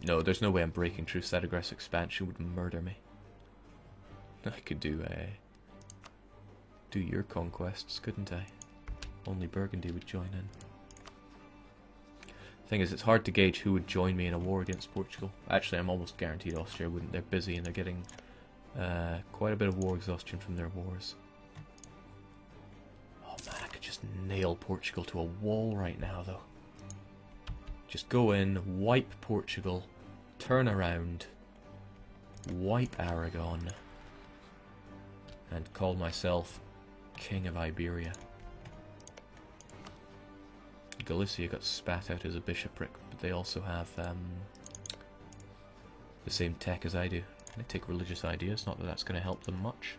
No, there's no way I'm breaking truce. That aggressive expansion would murder me. I could do your conquests, couldn't I? Only Burgundy would join in. Thing is, it's hard to gauge who would join me in a war against Portugal. Actually, I'm almost guaranteed Austria wouldn't. They're busy and they're getting quite a bit of war exhaustion from their wars. Oh man, I could just nail Portugal to a wall right now, though. Just go in, wipe Portugal, turn around, wipe Aragon, and call myself King of Iberia. Galicia got spat out as a bishopric, but they also have the same tech as I do. They take religious ideas, not that that's going to help them much.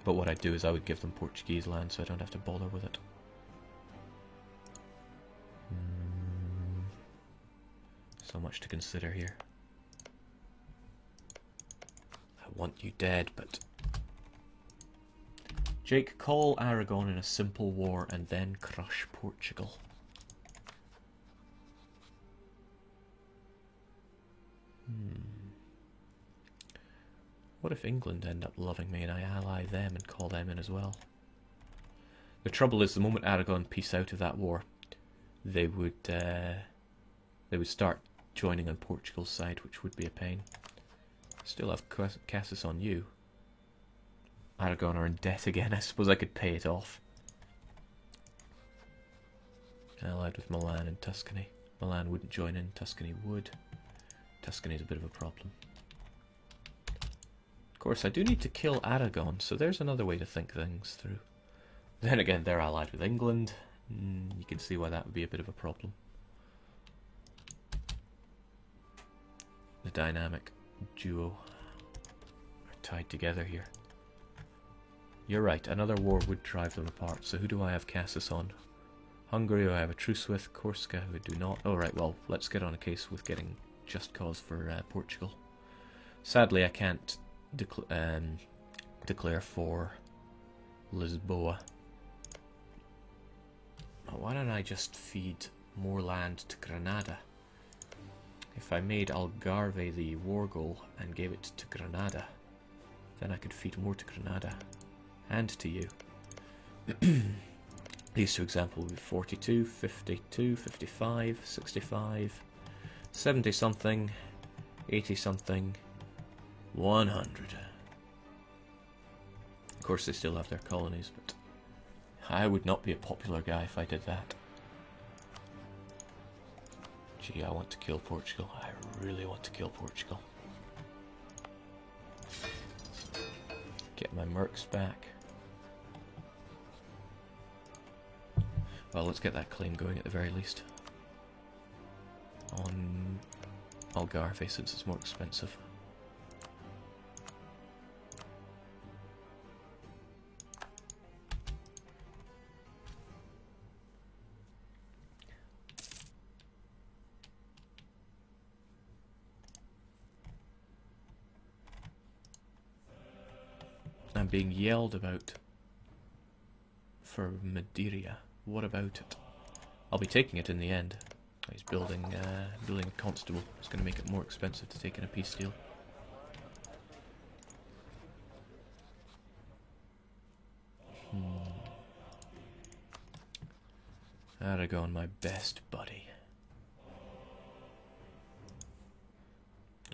But what I'd do is I would give them Portuguese land so I don't have to bother with it. So much to consider here. I want you dead, but... Jake, call Aragon in a simple war and then crush Portugal. What if England end up loving me and I ally them and call them in as well? The trouble is, the moment Aragon peace out of that war, they would start joining on Portugal's side, which would be a pain. Still have Cassis on you. Aragon are in debt again. I suppose I could pay it off. Allied with Milan and Tuscany. Milan wouldn't join in, Tuscany would. Tuscany's a bit of a problem. Of course, I do need to kill Aragon, so there's another way to think things through. Then again, they're allied with England. You can see why that would be a bit of a problem. The dynamic duo are tied together here. You're right, another war would drive them apart. So who do I have Cassis on? Hungary, who I have a truce with. Corsica, who I do not. Oh right, well, let's get on a case with getting just cause for Portugal. Sadly, I can't declare for Lisboa. Why don't I just feed more land to Granada? If I made Algarve the war goal and gave it to Granada, then I could feed more to Granada. And to you. These two examples would be 42, 52, 55, 65, 70 something, 80 something, 100. Of course they still have their colonies, but I would not be a popular guy if I did that. Gee, I want to kill Portugal. I really want to kill Portugal. Get my mercs back. Well, let's get that claim going at the very least. On Algarve, since it's more expensive. I'm being yelled about for Madeira. What about it? I'll be taking it in the end. He's building a constable. It's going to make it more expensive to take in a peace deal. Aragon, my best buddy.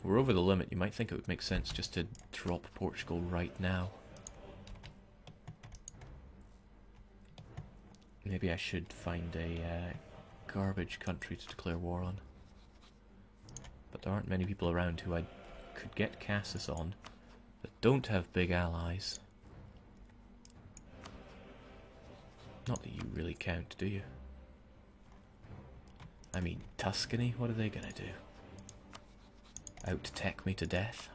We're over the limit. You might think it would make sense just to drop Portugal right now. Maybe I should find a garbage country to declare war on. But there aren't many people around who I could get Cassis on that don't have big allies. Not that you really count, do you? I mean, Tuscany, what are they gonna do? Out-tech me to death?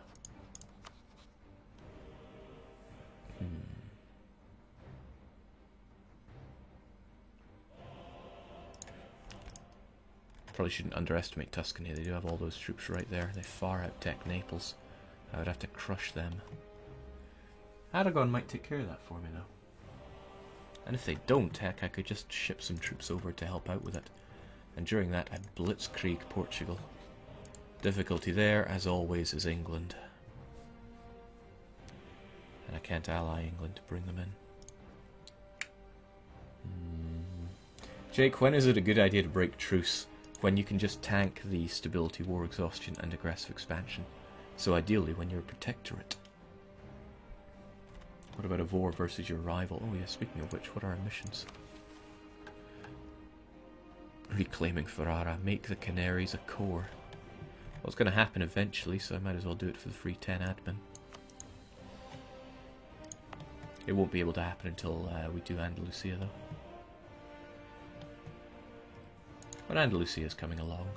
Probably shouldn't underestimate Tuscany. They do have all those troops right there. They far out-tech Naples. I would have to crush them. Aragon might take care of that for me, though. And if they don't, heck, I could just ship some troops over to help out with it. And during that, I blitzkrieg Portugal. Difficulty there, as always, is England. And I can't ally England to bring them in. Jake, when is it a good idea to break truce? When you can just tank the stability, war exhaustion, and aggressive expansion. So ideally when you're a protectorate. What about a war versus your rival? Oh yeah, speaking of which, what are our missions? Reclaiming Ferrara. Make the Canaries a core. Well, it's going to happen eventually, so I might as well do it for the free 10 admin. It won't be able to happen until we do Andalusia, though. But Andalusia is coming along.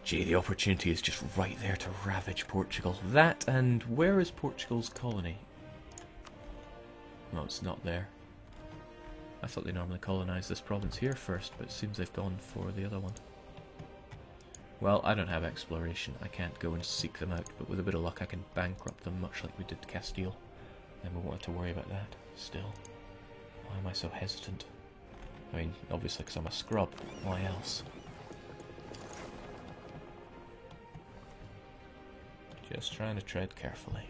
Gee, the opportunity is just right there to ravage Portugal. That, and where is Portugal's colony? No, it's not there. I thought they normally colonise this province here first, but it seems they've gone for the other one. Well, I don't have exploration. I can't go and seek them out, but with a bit of luck I can bankrupt them, much like we did Castile. Then we won't have to worry about that. Still, why am I so hesitant? I mean, obviously because I'm a scrub. Why else? Just trying to tread carefully.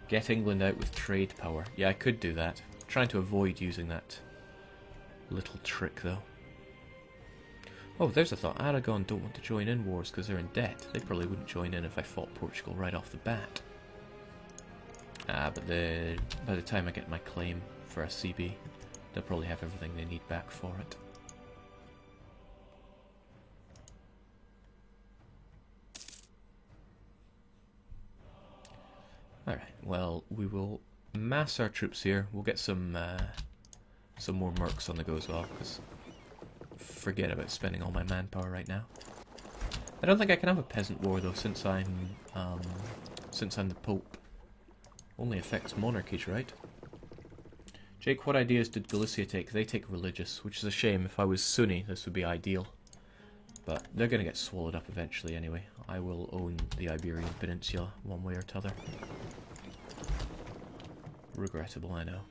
Get England out with trade power. Yeah, I could do that. I'm trying to avoid using that little trick, though. Oh, there's a thought. Aragon don't want to join in wars because they're in debt. They probably wouldn't join in if I fought Portugal right off the bat. But by the time I get my claim for a CB, they'll probably have everything they need back for it. Alright, well, we will mass our troops here. We'll get some more mercs on the go as well, because forget about spending all my manpower right now. I don't think I can have a peasant war though, since I'm the Pope. Only affects monarchies, right? Jake, what ideas did Galicia take? They take religious, which is a shame. If I was Sunni, this would be ideal. But they're going to get swallowed up eventually anyway. I will own the Iberian Peninsula one way or t'other. Regrettable, I know.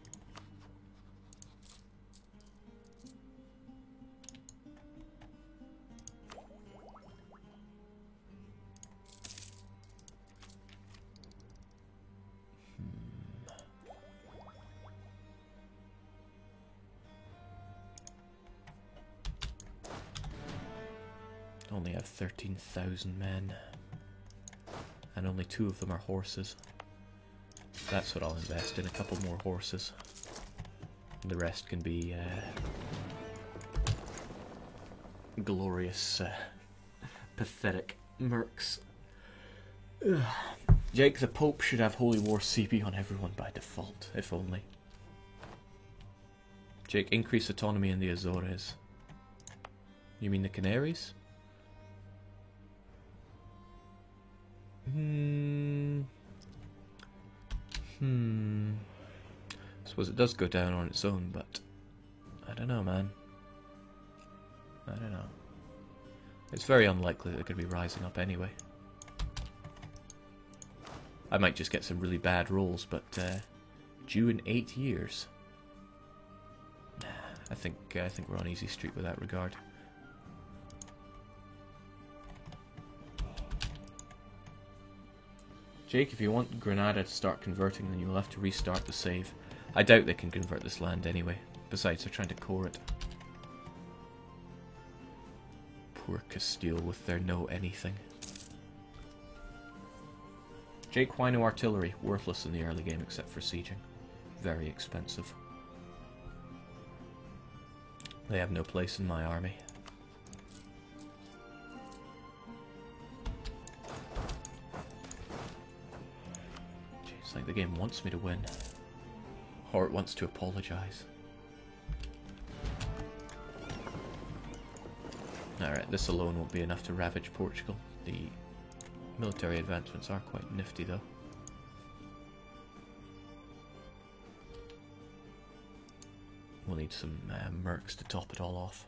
Only have 13,000 men. And only 2 of them are horses. That's what I'll invest in, a couple more horses. And the rest can be glorious, pathetic mercs. Ugh. Jake, the Pope should have Holy War CB on everyone by default, if only. Jake, increase autonomy in the Azores. You mean the Canaries? I suppose it does go down on its own, but I don't know, man. I don't know. It's very unlikely they're going to be rising up anyway. I might just get some really bad rolls, but due in 8 years. I think we're on easy street with that regard. Jake, if you want Granada to start converting, then you'll have to restart the save. I doubt they can convert this land anyway. Besides, they're trying to core it. Poor Castile with their no anything. Jake, why no artillery? Worthless in the early game except for sieging. Very expensive. They have no place in my army. It's like the game wants me to win. Or it wants to apologise. Alright, this alone won't be enough to ravage Portugal. The military advancements are quite nifty though. We'll need some mercs to top it all off.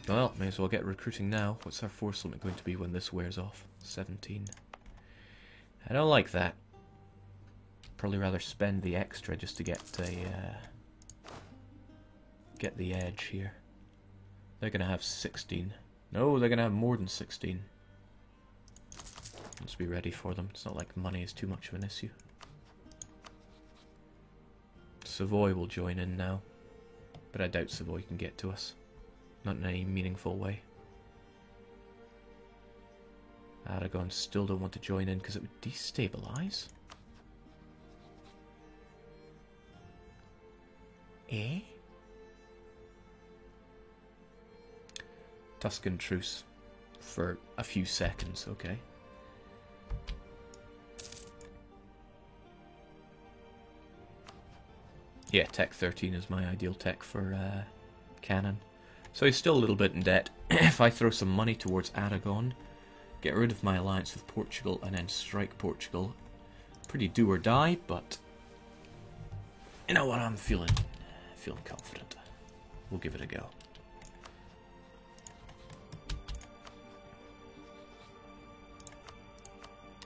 Well, may as well get recruiting now. What's our force limit going to be when this wears off? 17. I don't like that. Probably rather spend the extra just to get the edge here. They're gonna have 16. No, they're gonna have more than 16. Let's be ready for them. It's not like money is too much of an issue. Savoy will join in now, but I doubt Savoy can get to us. Not in any meaningful way. Aragon still don't want to join in because it would destabilize. Eh? Tuscan truce for a few seconds, okay. Yeah, Tech 13 is my ideal tech for cannon. So he's still a little bit in debt. If I throw some money towards Aragon, get rid of my alliance with Portugal, and then strike Portugal, pretty do or die, but you know what, I'm feeling confident. We'll give it a go.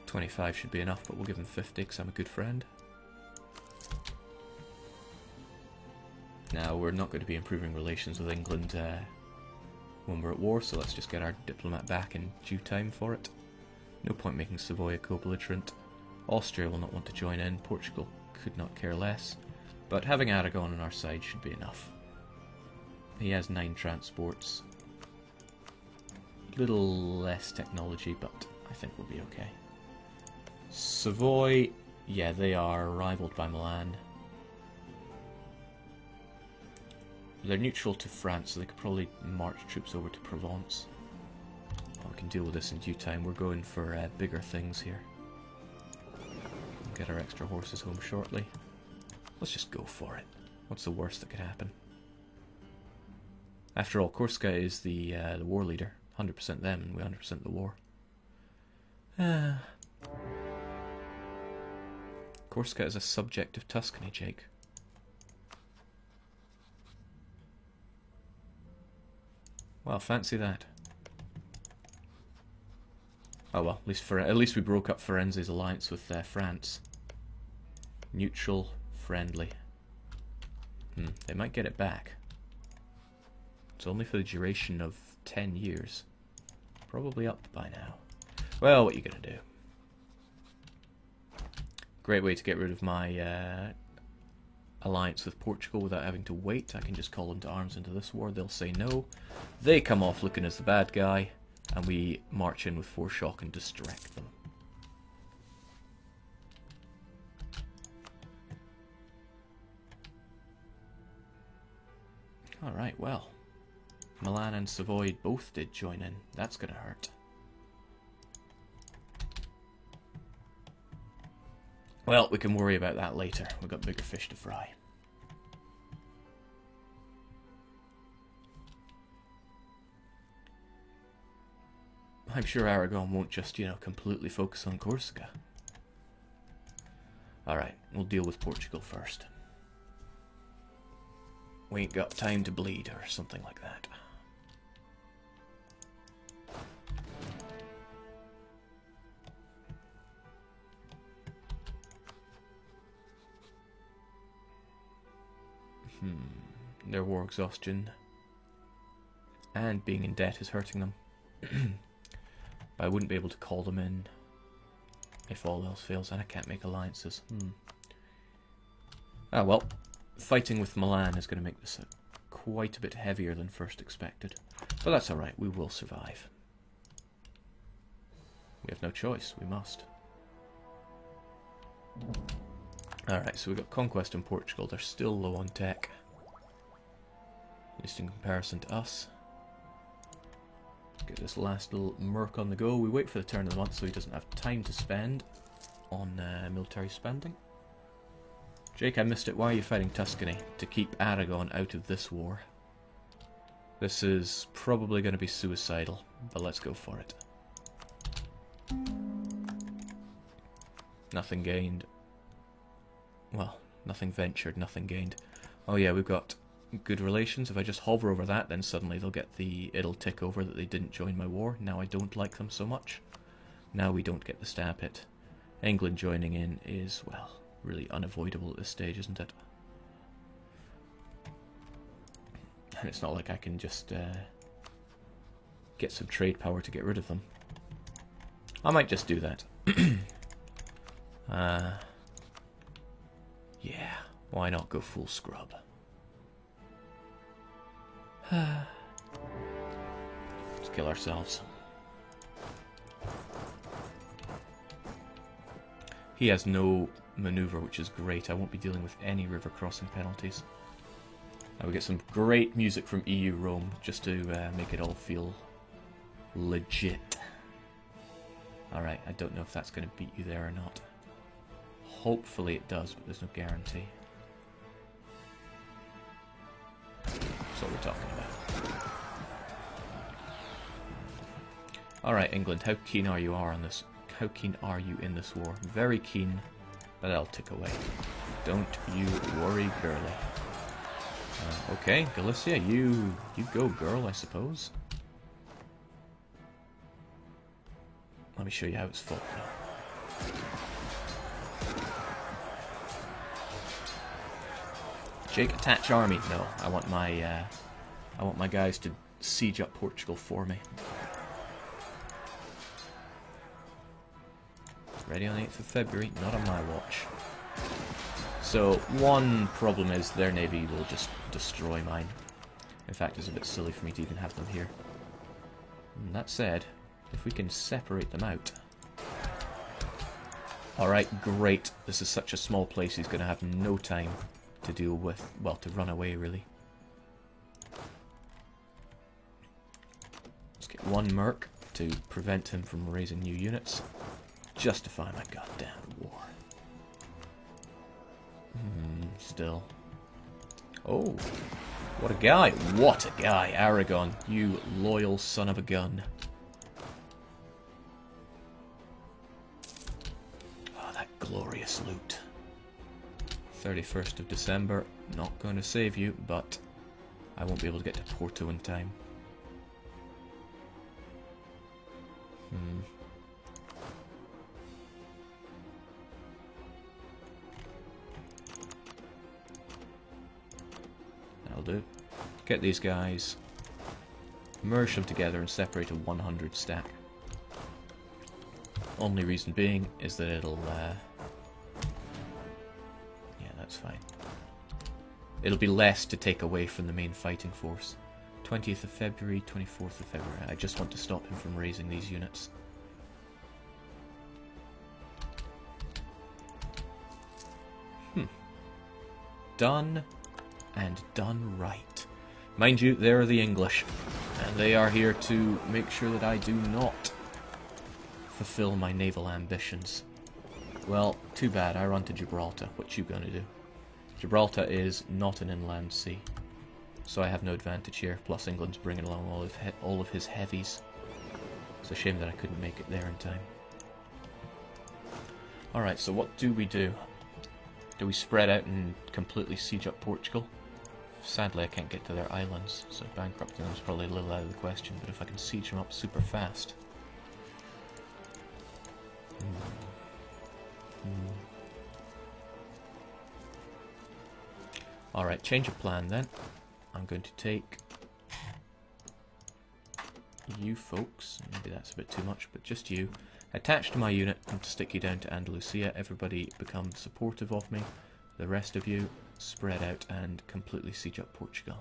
$25 should be enough, but we'll give him 50 because I'm a good friend. Now, we're not going to be improving relations with England when we're at war, so let's just get our diplomat back in due time for it. No point making Savoy a co-belligerent. Austria will not want to join in. Portugal could not care less. But having Aragon on our side should be enough. He has 9 transports. Little less technology, but I think we'll be okay. Savoy, yeah, they are rivaled by Milan. They're neutral to France, so they could probably march troops over to Provence. Oh, we can deal with this in due time. We're going for bigger things here. We'll get our extra horses home shortly. Let's just go for it. What's the worst that could happen? After all, Corsica is the war leader. 100% them, and we 100% the war. Corsica is a subject of Tuscany, Jake. Well, fancy that. Oh well, at least we broke up Firenze's alliance with France. Neutral, friendly. They might get it back. It's only for the duration of 10 years. Probably up by now. Well, what are you gonna do? Great way to get rid of my alliance with Portugal without having to wait. I can just call them to arms into this war. They'll say no. They come off looking as the bad guy, and we march in with foreshock and distract them. Alright, well. Milan and Savoy both did join in. That's gonna hurt. Well, we can worry about that later. We've got bigger fish to fry. I'm sure Aragon won't just, completely focus on Corsica. Alright, we'll deal with Portugal first. We ain't got time to bleed, or something like that. Their war exhaustion and being in debt is hurting them. But I wouldn't be able to call them in if all else fails, and I can't make alliances. Ah well, fighting with Milan is going to make this quite a bit heavier than first expected. But that's alright, we will survive. We have no choice, we must. Alright, so we've got Conquest in Portugal. They're still low on tech. At least in comparison to us. Get this last little merc on the go. We wait for the turn of the month so he doesn't have time to spend on military spending. Jake, I missed it. Why are you fighting Tuscany? To keep Aragon out of this war. This is probably going to be suicidal, but let's go for it. Nothing gained. Well, nothing ventured, nothing gained. Oh yeah, we've got good relations. If I just hover over that, then suddenly it'll tick over that they didn't join my war. Now I don't like them so much. Now we don't get the stab hit. England joining in is, well, really unavoidable at this stage, isn't it? And it's not like I can just get some trade power to get rid of them. I might just do that. Yeah, why not go full scrub? Let's kill ourselves. He has no maneuver, which is great. I won't be dealing with any river crossing penalties. I will get some great music from EU Rome just to make it all feel legit. Alright, I don't know if that's going to beat you there or not. Hopefully it does, but there's no guarantee. That's what we're talking about. Alright, England, how keen are you on this? How keen are you in this war? Very keen, but I'll tick away. Don't you worry, girlie. Okay, Galicia, you go, girl, I suppose. Let me show you how it's fought now. Jake, attach army. No, I want my guys to siege up Portugal for me. Ready on the 8th of February, not on my watch. So, one problem is their navy will just destroy mine. In fact, it's a bit silly for me to even have them here. And that said, if we can separate them out... Alright, great. This is such a small place, he's going to have no time to deal with... well, to run away, really. Let's get one merc to prevent him from raising new units. Justify my goddamn war. Still. Oh, what a guy. What a guy. Aragon, you loyal son of a gun. Oh, that glorious loot. 31st of December. Not going to save you, but I won't be able to get to Porto in time. That'll do. Get these guys, merge them together and separate a 100 stack. Only reason being is that it'll, yeah, that's fine. It'll be less to take away from the main fighting force. 20th of February, 24th of February. I just want to stop him from raising these units. Done, and done right. Mind you, they are the English, and they are here to make sure that I do not fulfill my naval ambitions. Well, too bad, I run to Gibraltar. What you gonna do? Gibraltar is not an inland sea, so I have no advantage here, plus England's bringing along all of his heavies. It's a shame that I couldn't make it there in time. Alright, so what do we do? Do we spread out and completely siege up Portugal? Sadly, I can't get to their islands, so bankrupting them is probably a little out of the question, but if I can siege them up super fast... Alright, change of plan then. I'm going to take you folks, maybe that's a bit too much, but just you, attach to my unit and stick you down to Andalusia. Everybody become supportive of me. The rest of you spread out and completely siege up Portugal.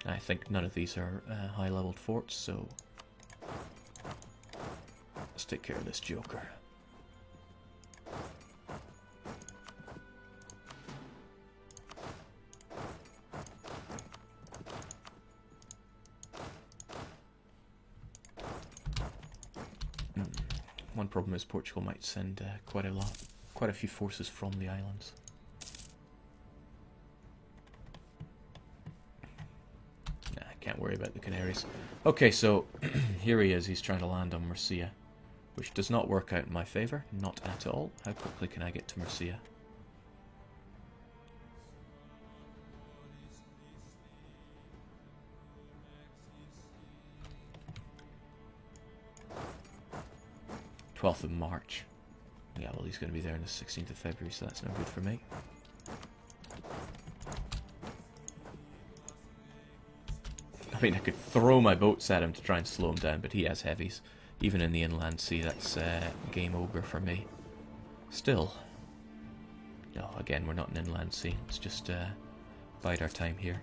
I think none of these are high-leveled forts, so let's take care of this joker. One problem is Portugal might send quite a few forces from the islands. Nah, I can't worry about the Canaries. Okay, so here he is. He's trying to land on Murcia, which does not work out in my favour. Not at all. How quickly can I get to Murcia? 12th of March. Yeah, well, he's going to be there on the 16th of February, so that's no good for me. I mean, I could throw my boats at him to try and slow him down, but he has heavies. Even in the inland sea, that's game over for me. Still. No, again, we're not in inland sea. Let's just bide our time here.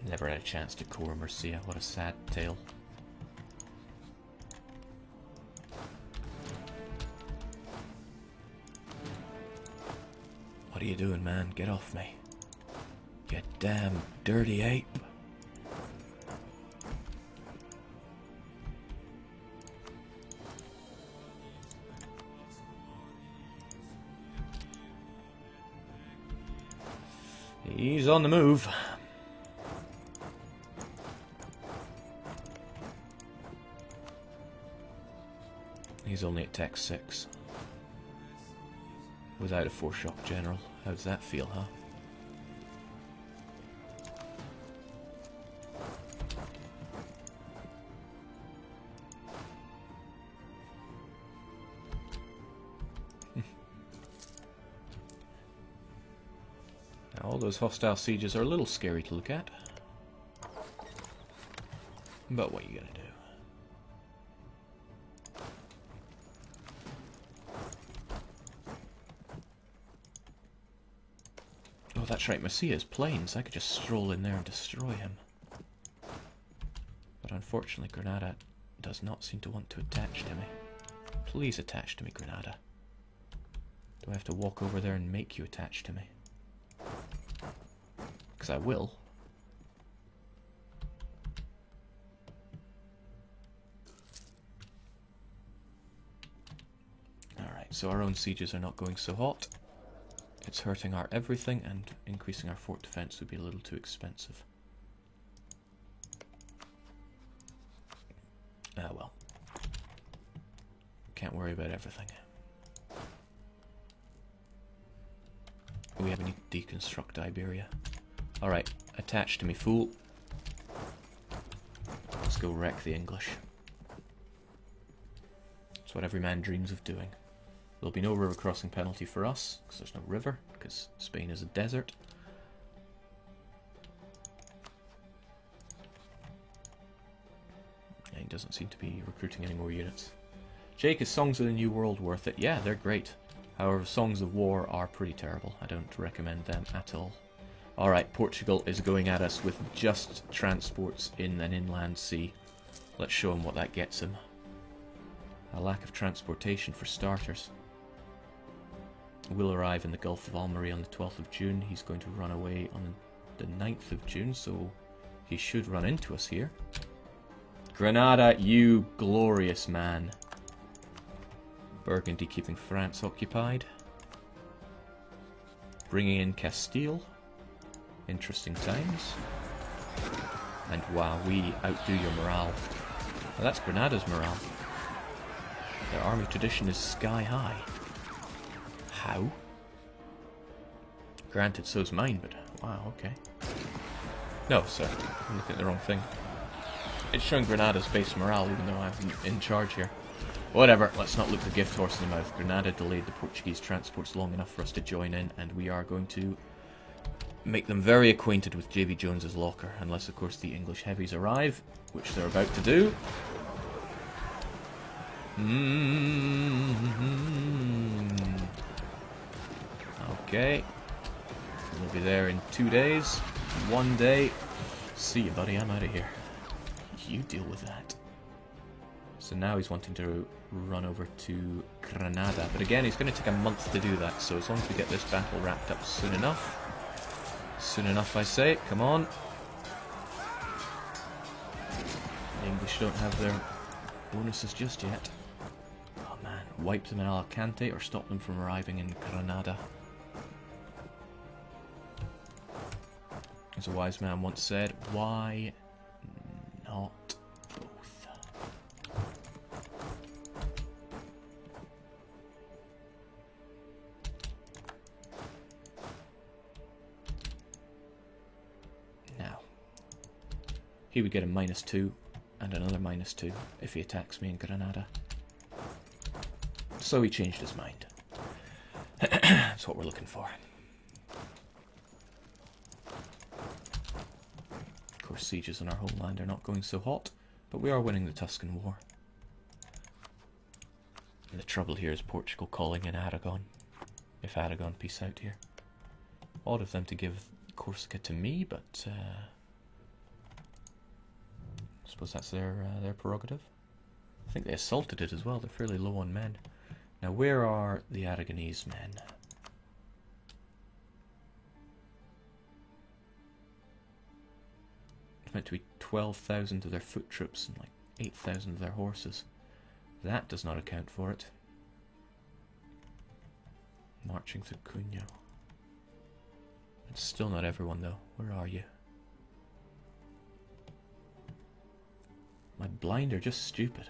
Never had a chance to core Mercia. What a sad tale. What are you doing, man? Get off me. You damn dirty ape. He's on the move. He's only at Tech 6. Without a 4-shock general. How does that feel, huh? Now, all those hostile sieges are a little scary to look at. But what are you gonna do? Oh, that's right, Mercia's plains. I could just stroll in there and destroy him. But unfortunately, Granada does not seem to want to attach to me. Please attach to me, Granada. Do I have to walk over there and make you attach to me? Because I will. Alright, so our own sieges are not going so hot. It's hurting our everything, and increasing our fort defense would be a little too expensive. Ah well. Can't worry about everything. We have need to deconstruct Iberia. Alright, attach to me, fool. Let's go wreck the English. That's what every man dreams of doing. There'll be no river crossing penalty for us, because there's no river, because Spain is a desert. And he doesn't seem to be recruiting any more units. Jake, is Songs of the New World worth it? Yeah, they're great. However, Songs of War are pretty terrible. I don't recommend them at all. Alright, Portugal is going at us with just transports in an inland sea. Let's show him what that gets him. A lack of transportation for starters. We'll arrive in the Gulf of Almería on the 12th of June. He's going to run away on the 9th of June, so he should run into us here. Granada, you glorious man. Burgundy keeping France occupied. Bringing in Castile. Interesting times. And wow, we outdo your morale. Now that's Granada's morale. Their army tradition is sky high. How? Granted, so's mine, but wow, okay. No, sir, I'm looking at the wrong thing. It's showing Granada's base morale, even though I'm in charge here. Whatever, let's not look the gift horse in the mouth. Granada delayed the Portuguese transports long enough for us to join in, and we are going to make them very acquainted with J.B. Jones's locker, unless, of course, the English heavies arrive, which they're about to do. Okay. We'll be there in 2 days. 1 day. See you, buddy. I'm out of here. You deal with that. So now he's wanting to run over to Granada. But again, he's going to take a month to do that. So as long as we get this battle wrapped up soon enough. Soon enough, I say. Come on. The English don't have their bonuses just yet. Oh man. Wipe them in Alicante or stop them from arriving in Granada. As a wise man once said, why not both? Now, he would get a -2, And another -2 if he attacks me in Granada. So he changed his mind. That's what we're looking for. Of course, sieges on our homeland are not going so hot, but we are winning the Tuscan War. And the trouble here is Portugal calling in Aragon. If Aragon peace out here. Odd of them to give Corsica to me, but I suppose that's their prerogative. I think they assaulted it as well. They're fairly low on men. Now, where are the Aragonese men? It's meant to be 12,000 of their foot troops and like 8,000 of their horses. That does not account for it. Marching through Cunha. It's still not everyone though. Where are you? My blind are just stupid.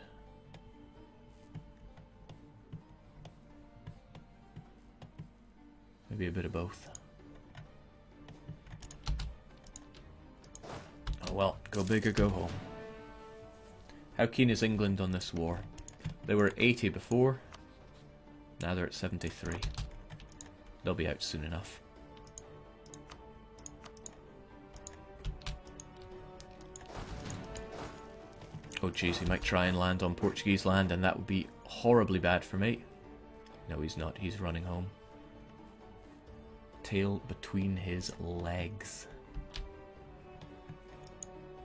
Maybe a bit of both. Oh well, go big or go home. How keen is England on this war? They were at 80 before, now they're at 73. They'll be out soon enough. Oh jeez, he might try and land on Portuguese land, and that would be horribly bad for me. No, he's not. He's running home. Tail between his legs.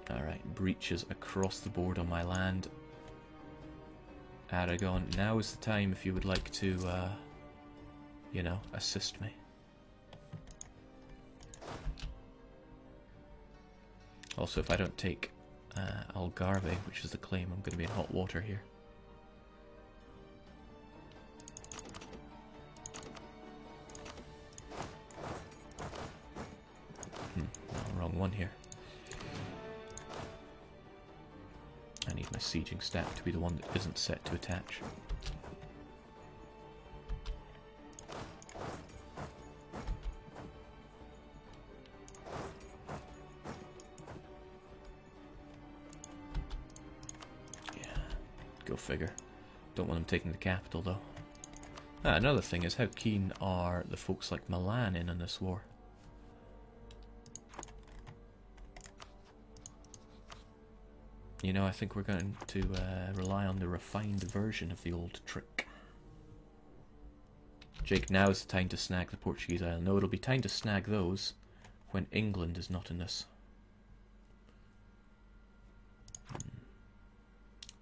Alright, breaches across the board on my land. Aragon, now is the time if you would like to, you know, assist me. Also, if I don't take Algarve, which is the claim, I'm going to be in hot water here. No, wrong one here. I need my sieging stack to be the one that isn't set to attach. Yeah, go figure. Don't want them taking the capital though. Another thing is, how keen are the folks like Milan in on this war? You know, I think we're going to rely on the refined version of the old trick. Jake, now is the time to snag the Portuguese island. No, it'll be time to snag those when England is not in this.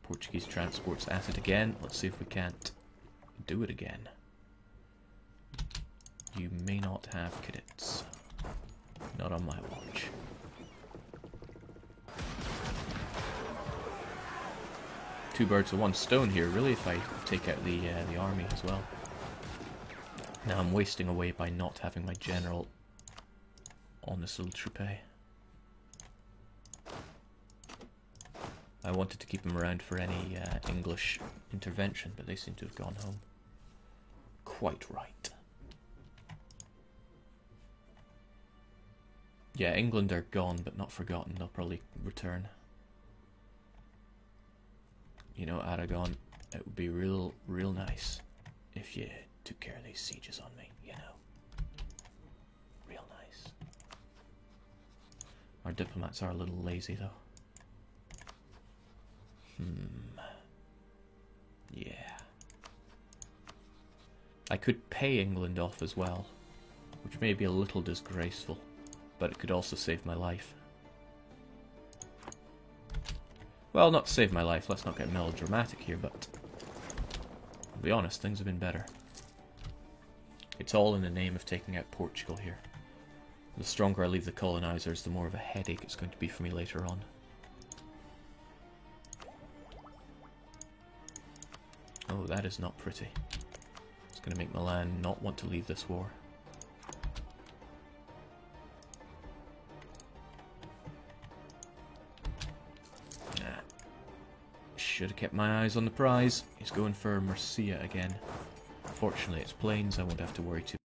Portuguese transports at it again. Let's see if we can't do it again. You may not have cadets. Not on my watch. Two birds with one stone here, really, if I take out the army as well. Now I'm wasting away by not having my general on this little troupe. I wanted to keep them around for any English intervention, but they seem to have gone home. Quite right. Yeah, England are gone, but not forgotten. They'll probably return. You know, Aragon, it would be real nice if you took care of these sieges on me, you know. Real nice. Our diplomats are a little lazy, though. Yeah. I could pay England off as well, which may be a little disgraceful, but it could also save my life. Well, not to save my life, let's not get melodramatic here, but I'll be honest, things have been better. It's all in the name of taking out Portugal here. The stronger I leave the colonizers, the more of a headache it's going to be for me later on. Oh, that is not pretty. It's going to make Milan not want to leave this war. Should have kept my eyes on the prize. He's going for Murcia again. Fortunately, it's plains, I won't have to worry too